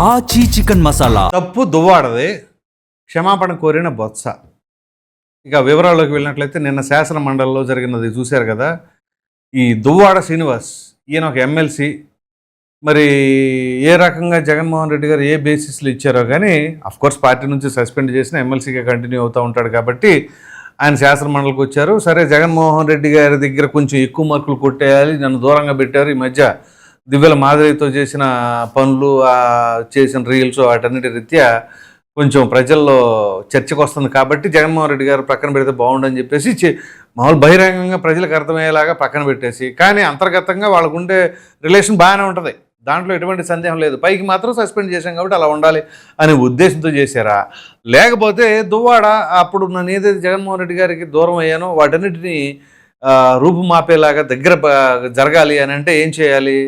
ఆచి చికెన్ మసాలా. తప్పు దువ్వాడది, క్షమాపణ కోరిన బొత్స. ఇక వివరాల్లోకి వెళ్ళినట్లయితే నిన్న శాసన మండలిలో జరిగినది చూశారు కదా. ఈ దువ్వాడ శ్రీనివాస్ ఈయన ఒక ఎమ్మెల్సీ. మరి ఏ రకంగా జగన్మోహన్ రెడ్డి గారు ఏ బేసిస్లో ఇచ్చారో కానీ అఫ్కోర్స్ పార్టీ నుంచి సస్పెండ్ చేసిన ఎమ్మెల్సీగా కంటిన్యూ అవుతూ ఉంటాడు కాబట్టి ఆయన శాసన మండలికి వచ్చారు. సరే, జగన్మోహన్ రెడ్డి గారి దగ్గర కొంచెం ఎక్కువ మార్కులు కొట్టేయాలి, నన్ను దూరంగా పెట్టారు. ఈ మధ్య దివ్యల మాదిరితో చేసిన పనులు, చేసిన రీల్స్, వాటన్నిటి రీత్యా కొంచెం ప్రజల్లో చర్చకు వస్తుంది కాబట్టి జగన్మోహన్ రెడ్డి గారు పక్కన పెడితే బాగుండని చెప్పేసి మామూలు బహిరంగంగా ప్రజలకు అర్థమయ్యేలాగా పక్కన పెట్టేసి, కానీ అంతర్గతంగా వాళ్ళకుండే రిలేషన్ బాగానే ఉంటుంది, దాంట్లో ఎటువంటి సందేహం లేదు. పైకి మాత్రం సస్పెండ్ చేశాం కాబట్టి అలా ఉండాలి అనే ఉద్దేశంతో చేశారా, లేకపోతే దువ్వాడ అప్పుడు నేను ఏదైతే జగన్మోహన్ రెడ్డి గారికి దూరం అయ్యానో వాటన్నిటినీ రూపుమాపేలాగా దగ్గర జరగాలి అని అంటే ఏం చేయాలి?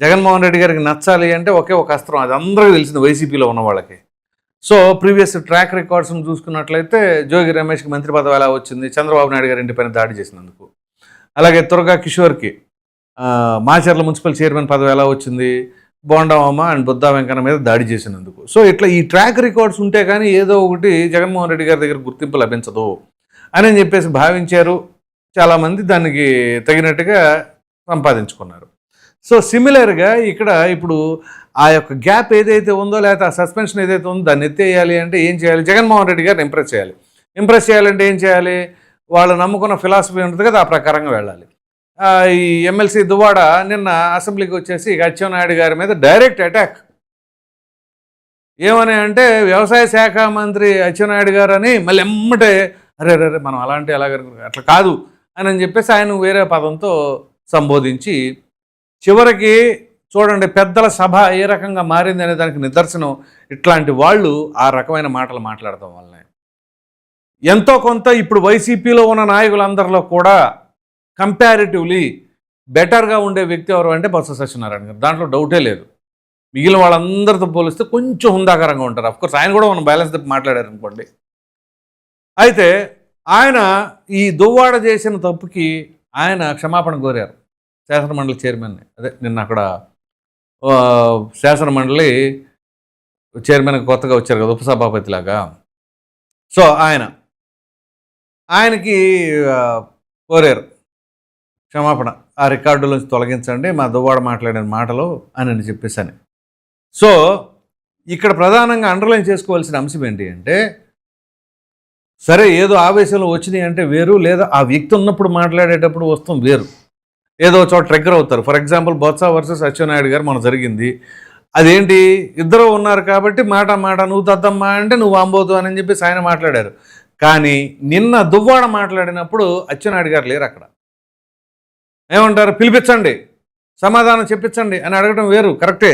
జగన్మోహన్ రెడ్డి గారికి నచ్చాలి అంటే ఒకే ఒక అస్త్రం, అది అందరికీ తెలిసింది వైసీపీలో ఉన్న వాళ్ళకి. సో ప్రీవియస్ ట్రాక్ రికార్డ్స్ని చూసుకున్నట్లయితే జోగి రమేష్కి మంత్రి పదవి ఎలా వచ్చింది, చంద్రబాబు నాయుడు గారి ఇంటిపైన దాడి చేసినందుకు. అలాగే తురగా కిషోర్కి మాచర్ల మున్సిపల్ చైర్మన్ పదవి ఎలా వచ్చింది, బోండామమ్మ అండ్ బుద్దా వెంకన్న మీద దాడి చేసినందుకు. సో ఇట్లా ఈ ట్రాక్ రికార్డ్స్ ఉంటే కానీ ఏదో ఒకటి జగన్మోహన్ రెడ్డి గారి దగ్గర గుర్తింపు లభించదు అని చెప్పేసి భావించారు చాలామంది, దానికి తగినట్టుగా సంపాదించుకున్నారు. సో సిమిలర్గా ఇక్కడ ఇప్పుడు ఆ యొక్క గ్యాప్ ఏదైతే ఉందో, లేకపోతే ఆ సస్పెన్షన్ ఏదైతే ఉందో దాన్ని ఎత్తేయాలి అంటే ఏం చేయాలి? జగన్మోహన్ రెడ్డి గారిని ఇంప్రెస్ చేయాలి. ఇంప్రెస్ చేయాలంటే ఏం చేయాలి? వాళ్ళు నమ్ముకున్న ఫిలాసఫీ ఉంటుంది కదా, ఆ ప్రకారంగా వెళ్ళాలి. ఈ ఎమ్మెల్సీ దువ్వాడ నిన్న అసెంబ్లీకి వచ్చేసి అచ్చెన్నాయుడు గారి మీద డైరెక్ట్ అటాక్. ఏమని అంటే వ్యవసాయ శాఖ మంత్రి అచ్చెన్నాయుడు గారు అని మళ్ళీ ఎమ్మటే అరే మనం అలాంటి అట్లా కాదు అని చెప్పేసి ఆయన వేరే పదంతో సంబోధించి, చివరికి చూడండి పెద్దల సభ ఏ రకంగా మారింది అనే దానికి నిదర్శనం ఇట్లాంటి వాళ్ళు ఆ రకమైన మాటలు మాట్లాడటం వల్లనే. ఎంతో కొంత ఇప్పుడు వైసీపీలో ఉన్న నాయకులందరిలో కూడా కంపారిటివ్లీ బెటర్గా ఉండే వ్యక్తి ఎవరు అంటే బొత్స సత్యనారాయణ గారు, దాంట్లో డౌటే లేదు. మిగిలిన వాళ్ళందరితో పోలిస్తే కొంచెం హుందాకరంగా ఉంటారు. అఫ్కోర్స్ ఆయన కూడా మనం బ్యాలెన్స్ తప్పి మాట్లాడారు అనుకోండి. అయితే ఆయన ఈ దువ్వాడ చేసిన తప్పుకి ఆయన క్షమాపణ కోరారు శాసనమండలి చైర్మన్ని. అదే నిన్న అక్కడ శాసనమండలి చైర్మన్ కొత్తగా వచ్చారు కదా, ఉపసభాపతిలాగా. సో ఆయనకి కోరారు క్షమాపణ, ఆ రికార్డులోంచి తొలగించండి మా దువ్వాడ మాట్లాడిన మాటలు అని చెప్పేసాను. సో ఇక్కడ ప్రధానంగా అండర్లైన్ చేసుకోవాల్సిన అంశం ఏంటి అంటే, సరే ఏదో ఆవేశంలో వచ్చినాయి అంటే వేరు, లేదా ఆ వ్యక్తి ఉన్నప్పుడు మాట్లాడేటప్పుడు వస్తాం వేరు, ఏదో చోట ట్రిగ్గర్ అవుతారు. For example Botsa versus Atchannaidu గారు మన జరిగింది. అదేంటి, ఇద్దరు ఉన్నారు కాబట్టి మాట నువ్వు తద్దమ్మా అంటే నువ్వు అంబోదు అని చెప్పేసి ఆయన మాట్లాడారు. కానీ నిన్న దువ్వాడ మాట్లాడినప్పుడు అచ్చెన్నాయుడు గారు లేరు అక్కడ. ఏమంటారు, పిలిపించండి సమాధానం చెప్పించండి అని అడగడం వేరు, కరెక్టే.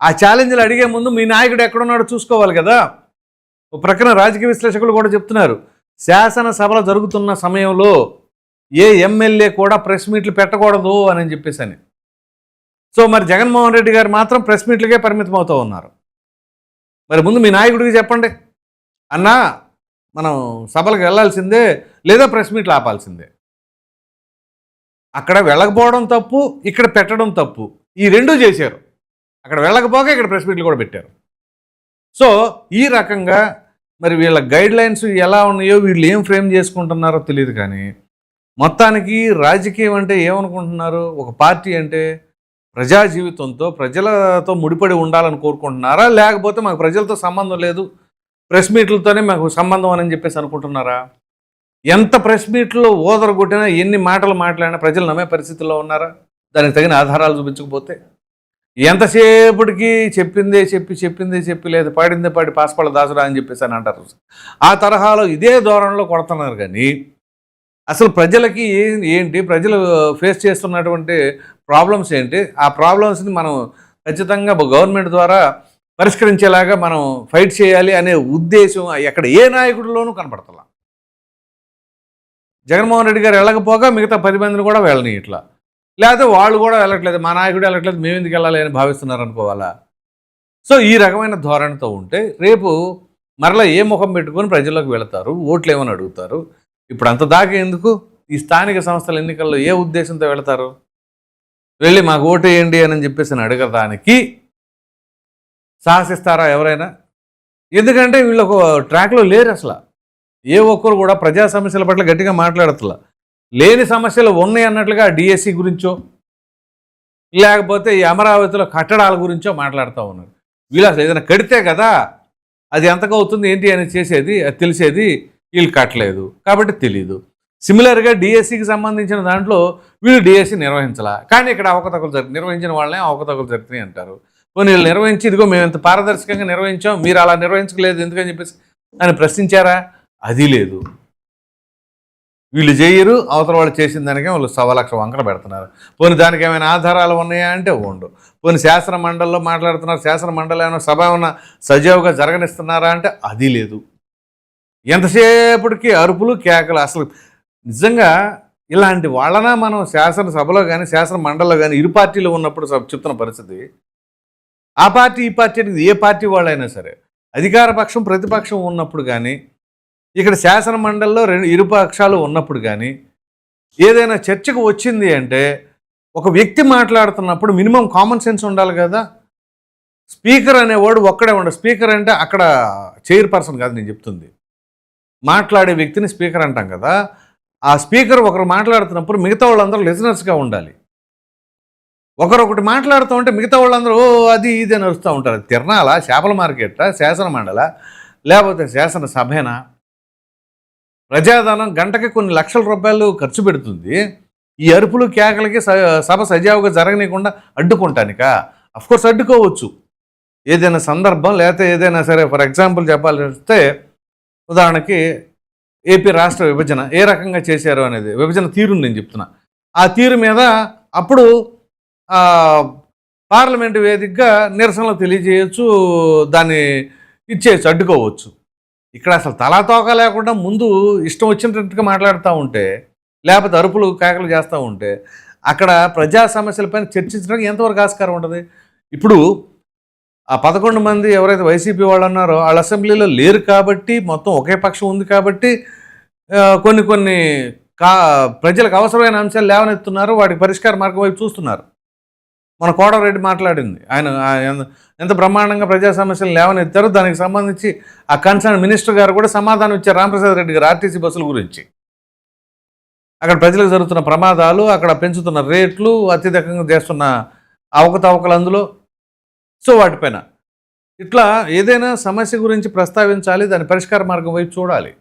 ఆ ఛాలెంజ్లు అడిగే ముందు మీ నాయకుడు ఎక్కడున్నాడో చూసుకోవాలి కదా. ఒక ప్రక్కన రాజకీయ విశ్లేషకులు కూడా చెప్తున్నారు, శాసనసభలు జరుగుతున్న సమయంలో ఏ ఎమ్మెల్యే కూడా ప్రెస్ మీట్లు పెట్టకూడదు అని చెప్పేసి. సో మరి జగన్మోహన్ రెడ్డి గారు మాత్రం ప్రెస్ మీట్లకే పరిమితం అవుతూ ఉన్నారు. మరి ముందు మీ నాయకుడికి చెప్పండి, అన్నా మనం సభలకు వెళ్ళాల్సిందే లేదా ప్రెస్ మీట్లు ఆపాల్సిందే. అక్కడ వెళ్ళకపోవడం తప్పు, ఇక్కడ పెట్టడం తప్పు, ఈ రెండూ చేశారు. అక్కడ వెళ్ళకపోగా ఇక్కడ ప్రెస్ మీట్లు కూడా పెట్టారు. సో ఈ రకంగా మరి వీళ్ళ గైడ్ లైన్స్ ఎలా ఉన్నాయో, వీళ్ళు ఏం ఫ్రేమ్ చేసుకుంటున్నారో తెలియదు. కానీ మొత్తానికి రాజకీయం అంటే ఏమనుకుంటున్నారు, ఒక పార్టీ అంటే ప్రజా జీవితంతో ప్రజలతో ముడిపడి ఉండాలని కోరుకుంటున్నారా, లేకపోతే మాకు ప్రజలతో సంబంధం లేదు ప్రెస్ మీట్లతోనే మాకు సంబంధం అని చెప్పేసి అనుకుంటున్నారా? ఎంత ప్రెస్ మీట్లో ఓదరగొట్టినా, ఎన్ని మాటలు మాట్లాడినా ప్రజలు నమ్మే పరిస్థితుల్లో ఉన్నారా? దానికి తగిన ఆధారాలు చూపించకపోతే ఎంతసేపటికి చెప్పిందే చెప్పి లేదు పాడిందే పాడి పాస్పళ్ళ దాసుడా అని చెప్పేసి అని అంటారు. ఆ తరహాలో ఇదే ధోరణిలో కొడుతున్నారు. కానీ అసలు ప్రజలకి ఏంటి, ప్రజలు ఫేస్ చేస్తున్నటువంటి ప్రాబ్లమ్స్ ఏంటి, ఆ ప్రాబ్లమ్స్ని మనం ఖచ్చితంగా గవర్నమెంట్ ద్వారా పరిష్కరించేలాగా మనం ఫైట్ చేయాలి అనే ఉద్దేశం ఎక్కడ ఏ నాయకుడిలోనూ కనపడతలా. జగన్మోహన్ రెడ్డి గారు వెళ్ళకపోగా మిగతా 10 మందిని కూడా వెళ్ళని ఇట్లా, లేకపోతే వాళ్ళు కూడా వెళ్ళట్లేదు, మా నాయకుడు వెళ్ళట్లేదు, మేము ఎందుకు వెళ్ళాలి అని భావిస్తున్నారు అనుకోవాలా. సో ఈ రకమైన ధోరణితో ఉంటే రేపు మరలా ఏ ముఖం పెట్టుకొని ప్రజల్లోకి వెళతారు, ఓట్లు ఏమని అడుగుతారు? ఇప్పుడు అంత దాకా ఎందుకు? ఈ స్థానిక సంస్థల ఎన్నికల్లో ఏ ఉద్దేశంతో వెళతారు? వెళ్ళి మాకు ఓటు వేయండి అని చెప్పేసి అడగడానికి సాహసిస్తారా ఎవరైనా? ఎందుకంటే వీళ్ళు ఒక ట్రాక్లో లేరు అసలు. ఏ ఒక్కరు కూడా ప్రజా సమస్యల పట్ల గట్టిగా మాట్లాడతలా. లేని సమస్యలు ఉన్నాయి అన్నట్లుగా డిఎస్సి గురించో లేకపోతే ఈ అమరావతిలో కట్టడాల గురించో మాట్లాడుతూ ఉన్నారు. వీళ్ళు అసలు ఏదైనా కడితే కదా అది ఎంతగా అవుతుంది ఏంటి అని చేసేది, అది తెలిసేది. వీళ్ళు కట్టలేదు కాబట్టి తెలీదు. సిమిలర్గా డిఎస్సికి సంబంధించిన దాంట్లో వీళ్ళు డిఎస్సి నిర్వహించాలా, కానీ ఇక్కడ అవకతవకలు నిర్వహించిన వాళ్ళనే అవకతవకలు జరుగుతున్నాయి అంటారు. కొన్ని వీళ్ళు నిర్వహించి ఇదిగో మేము ఇంత పారదర్శకంగా నిర్వహించాం, మీరు అలా నిర్వహించలేదు ఎందుకని చెప్పేసి అని ప్రశ్నించారా? అది లేదు. వీళ్ళు చేయరు, అవతల వాళ్ళు చేసిన దానికే వాళ్ళు 1,00,000 వంకర పెడుతున్నారు. పోనీ దానికి ఏమైనా ఆధారాలు ఉన్నాయా అంటే ఉండు. పోనీ శాసన మండలిలో మాట్లాడుతున్నారు, శాసన మండలి ఏమైనా సభ ఏమైనా సజావుగా జరగనిస్తున్నారా అంటే అది లేదు. ఎంతసేపటికి అరుపులు కేకలు. అసలు నిజంగా ఇలాంటి వాళ్ళన మనం శాసనసభలో కానీ శాసన మండలిలో కానీ ఇరు పార్టీలు ఉన్నప్పుడు చెప్తున్న పరిస్థితి. ఆ పార్టీ ఈ పార్టీ అనేది ఏ పార్టీ వాళ్ళైనా సరే అధికార పక్షం ప్రతిపక్షం ఉన్నప్పుడు కానీ ఇక్కడ శాసన మండలిలో ఇరు పక్షాలు ఉన్నప్పుడు కానీ ఏదైనా చర్చకు వచ్చింది అంటే ఒక వ్యక్తి మాట్లాడుతున్నప్పుడు మినిమం కామన్ సెన్స్ ఉండాలి కదా. స్పీకర్ అనేవాడు ఒక్కడే ఉండదు. స్పీకర్ అంటే అక్కడ చైర్పర్సన్ కాదు నేను చెప్తుంది, మాట్లాడే వ్యక్తిని స్పీకర్ అంటాం కదా. ఆ స్పీకర్ ఒకరు మాట్లాడుతున్నప్పుడు మిగతా వాళ్ళందరూ లిజనర్స్గా ఉండాలి. ఒకరొకటి మాట్లాడుతూ ఉంటే మిగతా వాళ్ళందరూ అది ఇది అని అరుస్తూ ఉంటారు. తిరణాల చేపల మార్కెట్టా, శాసన మండల, లేకపోతే శాసన సభేనా? ప్రజాధనం గంటకి కొన్ని లక్షల రూపాయలు ఖర్చు పెడుతుంది. ఈ అరుపులు కేకలకి సభ సజావుగా జరగనీయకుండా అడ్డుకుంటానిక? అఫ్కోర్స్ అడ్డుకోవచ్చు ఏదైనా సందర్భం, లేకపోతే ఏదైనా సరే. ఫర్ ఎగ్జాంపుల్ చెప్పాల్సి వస్తే ఉదాహరణకి ఏపీ రాష్ట్ర విభజన ఏ రకంగా చేశారు అనేది విభజన తీరుని నేను చెప్తున్నా. ఆ తీరు మీద అప్పుడు పార్లమెంటు వేదికగా నిరసనలు తెలియజేయచ్చు, దాన్ని ఇచ్చేయచ్చు, అడ్డుకోవచ్చు. ఇక్కడ అసలు తలాతోక లేకుండా ముందు ఇష్టం వచ్చినట్టుగా మాట్లాడుతూ ఉంటే, లేకపోతే అరుపులు కేకలు చేస్తూ ఉంటే అక్కడ ప్రజా సమస్యలపైన చర్చించడానికి ఎంతవరకు ఆస్కారం ఉంటుంది? ఇప్పుడు ఆ 11 మంది ఎవరైతే వైసీపీ వాళ్ళు ఉన్నారో వాళ్ళ అసెంబ్లీలో లేరు కాబట్టి, మొత్తం ఒకే పక్షం ఉంది కాబట్టి కొన్ని ప్రజలకు అవసరమైన అంశాలు లేవనెత్తున్నారు, వాటికి పరిష్కార మార్గం వైపు చూస్తున్నారు. మన కోటరెడ్డి మాట్లాడింది, ఆయన ఎంత బ్రహ్మాండంగా ప్రజా సమస్యలు లేవనెత్తారో దానికి సంబంధించి ఆ కన్సర్న్ మినిస్టర్ గారు కూడా సమాధానం ఇచ్చారు రామప్రసాద్ రెడ్డి గారు ఆర్టీసీ బస్సుల గురించి. అక్కడ ప్రజలకు జరుగుతున్న ప్రమాదాలు, అక్కడ పెంచుతున్న రేట్లు, అత్యధికంగా చేస్తున్న అవకతవకలు అందులో. సో వాటిపైన ఇట్లా ఏదైనా సమస్య గురించి ప్రస్తావించాలి, దాని పరిష్కార మార్గం వైపు చూడాలి.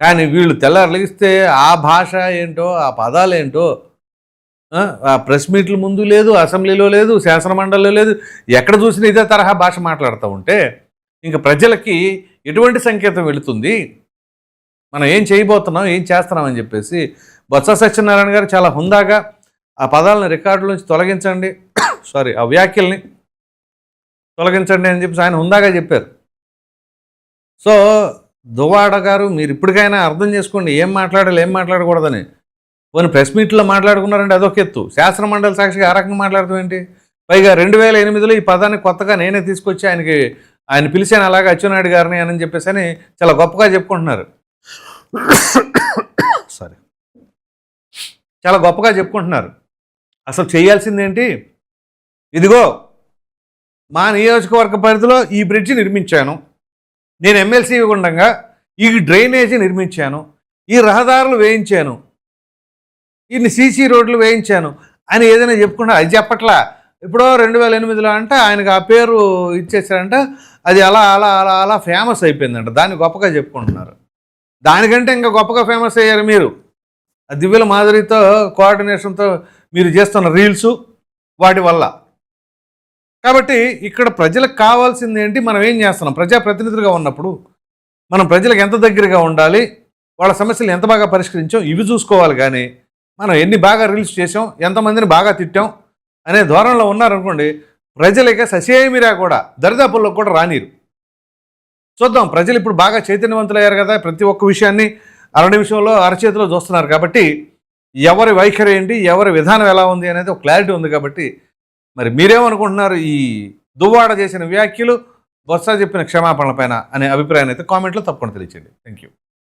కానీ వీళ్ళు తెల్లారలిగిస్తే ఆ భాష ఏంటో, ఆ పదాలు ఏంటో, ఆ ప్రెస్ మీట్ల ముందు లేదు, అసెంబ్లీలో లేదు, శాసన మండలిలో లేదు, ఎక్కడ చూసినా ఇదే తరహా భాష మాట్లాడుతూ ఉంటే ఇంకా ప్రజలకి ఎటువంటి సంకేతం వెళుతుంది? మనం ఏం చేయబోతున్నాం, ఏం చేస్తున్నాం అని చెప్పేసి బొత్స సత్యనారాయణ గారు చాలా హుందాగా ఆ పదాలను రికార్డుల నుంచి తొలగించండి, ఆ వ్యాఖ్యల్ని తొలగించండి అని చెప్పేసి ఆయన హుందాగా చెప్పారు. సో దువ్వాడ గారు మీరు ఇప్పటికైనా అర్థం చేసుకోండి ఏం మాట్లాడాలి ఏం మాట్లాడకూడదని. కొన్ని ప్రెస్ మీట్లో మాట్లాడుకున్నారంటే అదొక ఎత్తు, శాసన మండలి సాక్షిగా ఆ రకంగా మాట్లాడతాం ఏంటి? పైగా 2008లో ఈ పదాన్ని కొత్తగా నేనే తీసుకొచ్చి ఆయన పిలిచాను అలాగే అచ్చెన్నాయుడు గారిని అని చెప్పేసి అని చాలా గొప్పగా చెప్పుకుంటున్నారు. చాలా గొప్పగా చెప్పుకుంటున్నారు. అసలు చేయాల్సిందేంటి? ఇదిగో మా నియోజకవర్గ పరిధిలో ఈ బ్రిడ్జి నిర్మించాను, నేను ఎమ్మెల్సీ ఉండగా ఈ డ్రైనేజీ నిర్మించాను, ఈ రహదారులు వేయించాను, ఇన్ని సీసీ రోడ్లు వేయించాను అని ఏదైనా చెప్పుకుంటా అది చెప్పట్లా. ఎప్పుడో 2008లో అంటే ఆయనకు ఆ పేరు ఇచ్చేసారంట, అది అలా అలా అలా అలా ఫేమస్ అయిపోయిందంట, దాన్ని గొప్పగా చెప్పుకుంటున్నారు. దానికంటే ఇంకా గొప్పగా ఫేమస్ అయ్యారు మీరు ఆ దివ్యల మాధురితో కోఆర్డినేషన్తో మీరు చేస్తున్న రీల్స్ వాటి వల్ల. కాబట్టి ఇక్కడ ప్రజలకు కావాల్సింది ఏంటి, మనం ఏం చేస్తున్నాం? ప్రజాప్రతినిధులుగా ఉన్నప్పుడు మనం ప్రజలకు ఎంత దగ్గరగా ఉండాలి, వాళ్ళ సమస్యలు ఎంత బాగా పరిష్కరించాం ఇవి చూసుకోవాలి. కానీ మనం ఎన్ని బాగా రీల్స్ చేసాం, ఎంతమందిని బాగా తిట్టాం అనే ధోరణిలో ఉన్నారనుకోండి, ప్రజలకి ససేమిరా కూడా దరిదాపుల్లో కూడా రానిరు. చూద్దాం, ప్రజలు ఇప్పుడు బాగా చైతన్యవంతులయ్యారు కదా, ప్రతి ఒక్క విషయాన్ని నిమిషంలో అరచేతిలో చూస్తున్నారు. కాబట్టి ఎవరి వైఖరి ఏంటి, ఎవరి విధానం ఎలా ఉంది అనేది ఒక క్లారిటీ ఉంది. కాబట్టి మరి మీరేమనుకుంటున్నారు ఈ దువ్వాడ చేసిన వ్యాఖ్యలు, బొత్స చెప్పిన క్షమాపణల పైన అనే అభిప్రాయాన్ని అయితే కామెంట్లో తప్పకుండా తెలియచేయండి. Thank you.